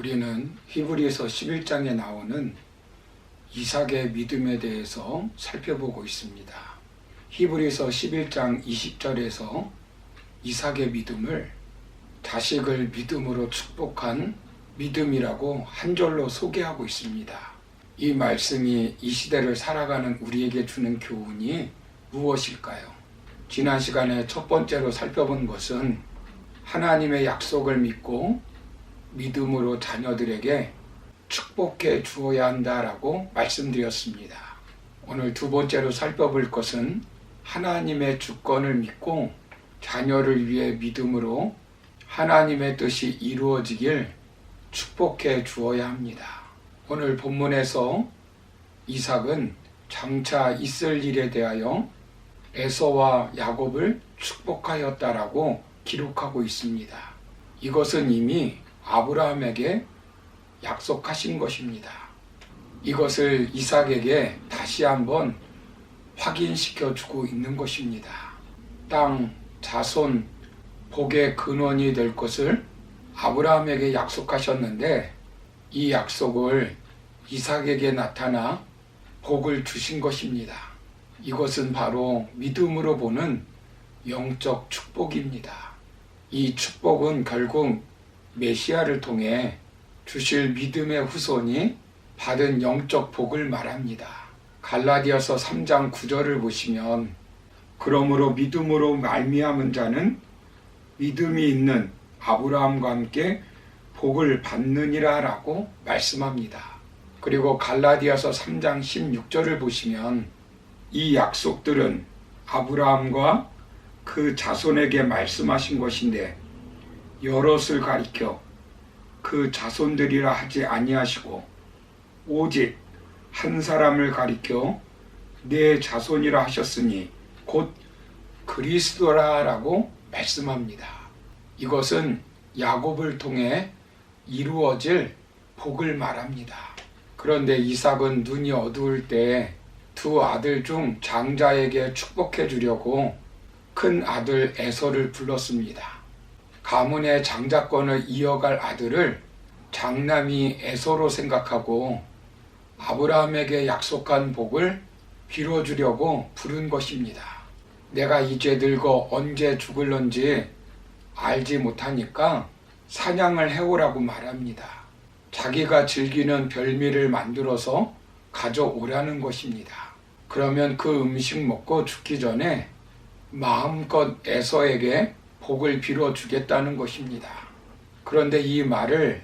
우리는 히브리서 11장에 나오는 이삭의 믿음에 대해서 살펴보고 있습니다. 히브리서 11장 20절에서 이삭의 믿음을 자식을 믿음으로 축복한 믿음이라고 한 절로 소개하고 있습니다. 이 말씀이 이 시대를 살아가는 우리에게 주는 교훈이 무엇일까요? 지난 시간에 첫 번째로 살펴본 것은 하나님의 약속을 믿고 믿음으로 자녀들에게 축복해 주어야 한다라고 말씀드렸습니다. 오늘 두 번째로 살펴볼 것은 하나님의 주권을 믿고 자녀를 위해 믿음으로 하나님의 뜻이 이루어지길 축복해 주어야 합니다. 오늘 본문에서 이삭은 장차 있을 일에 대하여 에서와 야곱을 축복하였다라고 기록하고 있습니다. 이것은 이미 아브라함에게 약속하신 것입니다. 이것을 이삭에게 다시 한번 확인시켜 주고 있는 것입니다. 땅, 자손, 복의 근원이 될 것을 아브라함에게 약속하셨는데 이 약속을 이삭에게 나타나 복을 주신 것입니다. 이것은 바로 믿음으로 보는 영적 축복입니다. 이 축복은 결국 메시아를 통해 주실 믿음의 후손이 받은 영적 복을 말합니다. 갈라디아서 3장 9절을 보시면 그러므로 믿음으로 말미암은 자는 믿음이 있는 아브라함과 함께 복을 받느니라 라고 말씀합니다. 그리고 갈라디아서 3장 16절을 보시면 이 약속들은 아브라함과 그 자손에게 말씀하신 것인데 여럿을 가리켜 그 자손들이라 하지 아니하시고 오직 한 사람을 가리켜 내 자손이라 하셨으니 곧 그리스도라 라고 말씀합니다. 이것은 야곱을 통해 이루어질 복을 말합니다. 그런데 이삭은 눈이 어두울 때 두 아들 중 장자에게 축복해 주려고 큰 아들 에서를 불렀습니다. 가문의 장자권을 이어갈 아들을 장남이 에서로 생각하고 아브라함에게 약속한 복을 빌어주려고 부른 것입니다. 내가 이제 늙어 언제 죽을런지 알지 못하니까 사냥을 해오라고 말합니다. 자기가 즐기는 별미를 만들어서 가져오라는 것입니다. 그러면 그 음식 먹고 죽기 전에 마음껏 에서에게 복을 빌어주겠다는 것입니다. 그런데 이 말을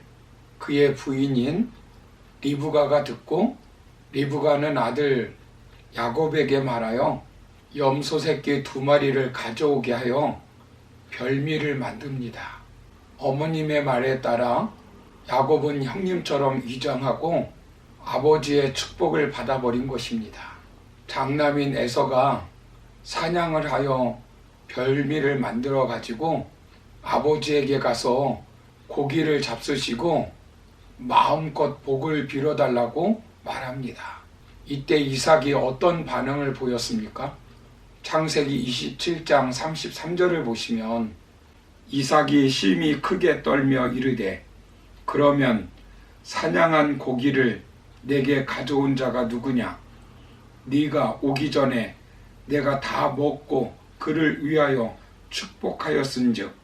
그의 부인인 리브가가 듣고 리브가는 아들 야곱에게 말하여 염소 새끼 2마리를 가져오게 하여 별미를 만듭니다. 어머님의 말에 따라 야곱은 형님처럼 위장하고 아버지의 축복을 받아버린 것입니다. 장남인 에서가 사냥을 하여 별미를 만들어 가지고 아버지에게 가서 고기를 잡수시고 마음껏 복을 빌어달라고 말합니다. 이때 이삭이 어떤 반응을 보였습니까? 창세기 27장 33절을 보시면 이삭이 심히 크게 떨며 이르되 그러면 사냥한 고기를 내게 가져온 자가 누구냐? 네가 오기 전에 내가 다 먹고 그를 위하여 축복하였은즉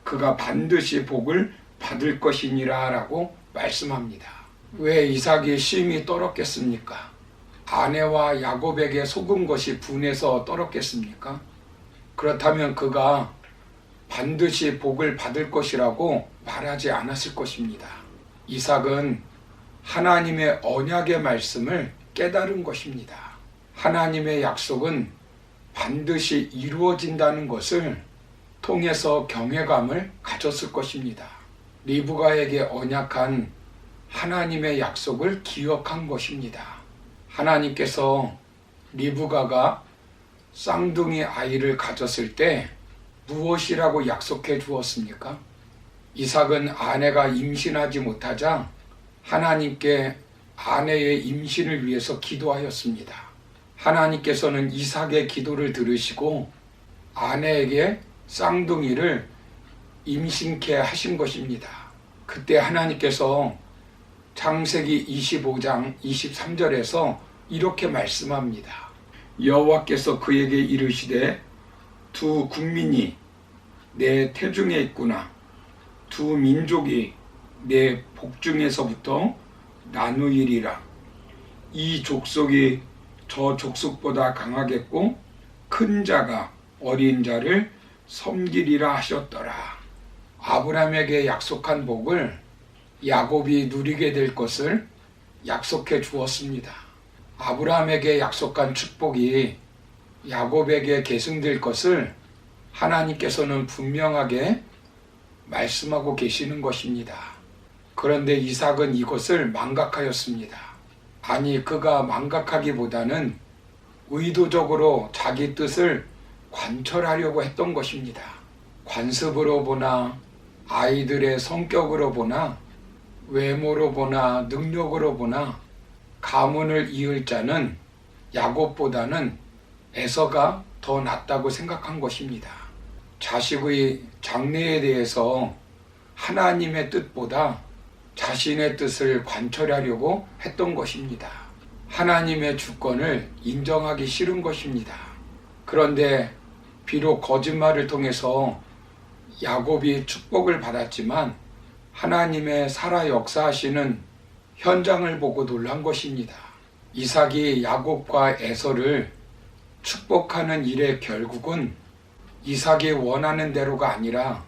그가 반드시 복을 받을 것이니라 라고 말씀합니다. 왜 이삭이 심히 떨었겠습니까? 아내와 야곱에게 속은 것이 분해서 떨었겠습니까? 그렇다면 그가 반드시 복을 받을 것이라고 말하지 않았을 것입니다. 이삭은 하나님의 언약의 말씀을 깨달은 것입니다. 하나님의 약속은 반드시 이루어진다는 것을 통해서 경외감을 가졌을 것입니다. 리브가에게 언약한 하나님의 약속을 기억한 것입니다. 하나님께서 리브가가 쌍둥이 아이를 가졌을 때 무엇이라고 약속해 주었습니까? 이삭은 아내가 임신하지 못하자 하나님께 아내의 임신을 위해서 기도하였습니다. 하나님께서는 이삭의 기도를 들으시고 아내에게 쌍둥이를 임신케 하신 것입니다. 그때 하나님께서 창세기 25장 23절에서 이렇게 말씀합니다. 여호와께서 그에게 이르시되 두 국민이 내 태중에 있구나. 두 민족이 내 복중에서부터 나누이리라. 이 족속이 저 족속보다 강하겠고 큰 자가 어린 자를 섬기리라 하셨더라. 아브라함에게 약속한 복을 야곱이 누리게 될 것을 약속해 주었습니다. 아브라함에게 약속한 축복이 야곱에게 계승될 것을 하나님께서는 분명하게 말씀하고 계시는 것입니다. 그런데 이삭은 이것을 망각하였습니다. 아니, 그가 망각하기보다는 의도적으로 자기 뜻을 관철하려고 했던 것입니다. 관습으로 보나 아이들의 성격으로 보나 외모로 보나 능력으로 보나 가문을 이을 자는 야곱보다는 에서가 더 낫다고 생각한 것입니다. 자식의 장래에 대해서 하나님의 뜻보다 자신의 뜻을 관철하려고 했던 것입니다. 하나님의 주권을 인정하기 싫은 것입니다. 그런데 비록 거짓말을 통해서 야곱이 축복을 받았지만 하나님의 살아 역사하시는 현장을 보고 놀란 것입니다. 이삭이 야곱과 에서를 축복하는 일의 결국은 이삭이 원하는 대로가 아니라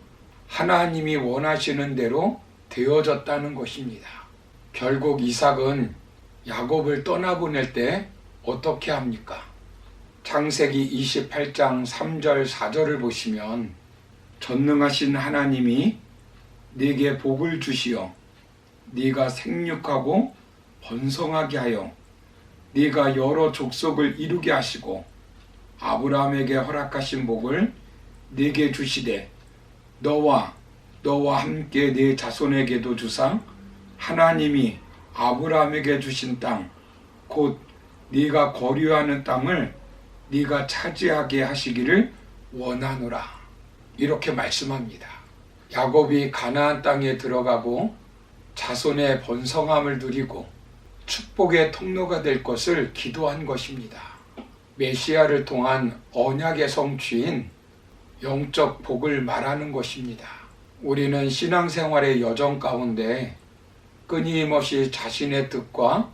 하나님이 원하시는 대로 되어졌다는 것입니다. 결국 이삭은 야곱을 떠나보낼 때 어떻게 합니까? 창세기 28장 3절 4절을 보시면 전능하신 하나님이 네게 복을 주시어 네가 생육하고 번성하게 하여 네가 여러 족속을 이루게 하시고 아브라함에게 허락하신 복을 네게 주시되 너와 함께 네 자손에게도 주사 하나님이 아브라함에게 주신 땅 곧 네가 거류하는 땅을 네가 차지하게 하시기를 원하노라. 이렇게 말씀합니다. 야곱이 가나안 땅에 들어가고 자손의 번성함을 누리고 축복의 통로가 될 것을 기도한 것입니다. 메시아를 통한 언약의 성취인 영적 복을 말하는 것입니다. 우리는 신앙생활의 여정 가운데 끊임없이 자신의 뜻과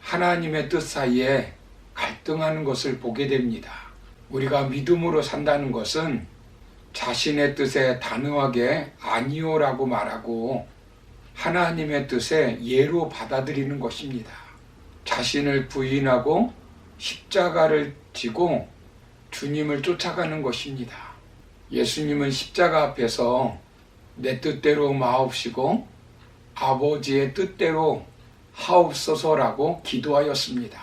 하나님의 뜻 사이에 갈등하는 것을 보게 됩니다. 우리가 믿음으로 산다는 것은 자신의 뜻에 단호하게 아니오라고 말하고 하나님의 뜻에 예로 받아들이는 것입니다. 자신을 부인하고 십자가를 지고 주님을 쫓아가는 것입니다. 예수님은 십자가 앞에서 내 뜻대로 마옵시고 아버지의 뜻대로 하옵소서라고 기도하였습니다.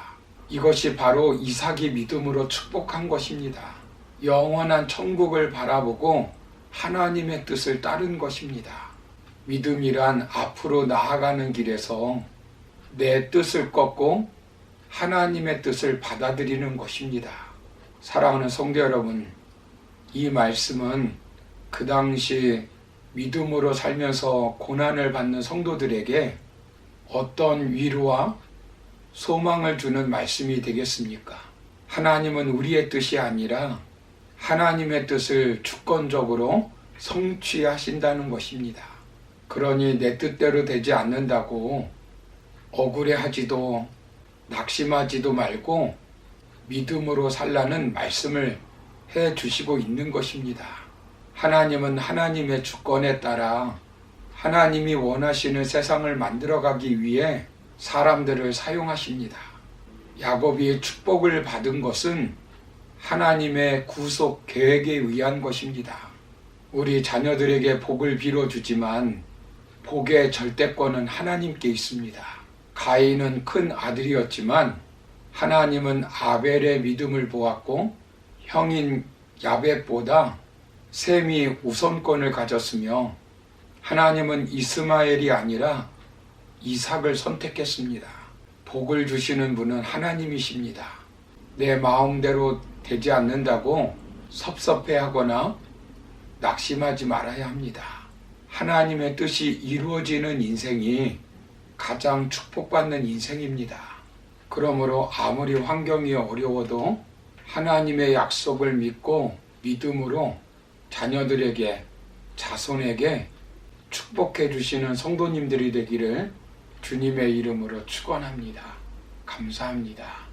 이것이 바로 이삭이 믿음으로 축복한 것입니다. 영원한 천국을 바라보고 하나님의 뜻을 따른 것입니다. 믿음이란 앞으로 나아가는 길에서 내 뜻을 꺾고 하나님의 뜻을 받아들이는 것입니다. 사랑하는 성도 여러분, 이 말씀은 그 당시 믿음으로 살면서 고난을 받는 성도들에게 어떤 위로와 소망을 주는 말씀이 되겠습니까? 하나님은 우리의 뜻이 아니라 하나님의 뜻을 주권적으로 성취하신다는 것입니다. 그러니 내 뜻대로 되지 않는다고 억울해하지도 낙심하지도 말고 믿음으로 살라는 말씀을 해 주시고 있는 것입니다. 하나님은 하나님의 주권에 따라 하나님이 원하시는 세상을 만들어가기 위해 사람들을 사용하십니다. 야곱이 축복을 받은 것은 하나님의 구속 계획에 의한 것입니다. 우리 자녀들에게 복을 빌어주지만 복의 절대권은 하나님께 있습니다. 가인은 큰 아들이었지만 하나님은 아벨의 믿음을 보았고 형인 야벳보다 셈이 우선권을 가졌으며 하나님은 이스마엘이 아니라 이삭을 선택했습니다. 복을 주시는 분은 하나님이십니다. 내 마음대로 되지 않는다고 섭섭해하거나 낙심하지 말아야 합니다. 하나님의 뜻이 이루어지는 인생이 가장 축복받는 인생입니다. 그러므로 아무리 환경이 어려워도 하나님의 약속을 믿고 믿음으로 자녀들에게, 자손에게 축복해 주시는 성도님들이 되기를 주님의 이름으로 축원합니다. 감사합니다.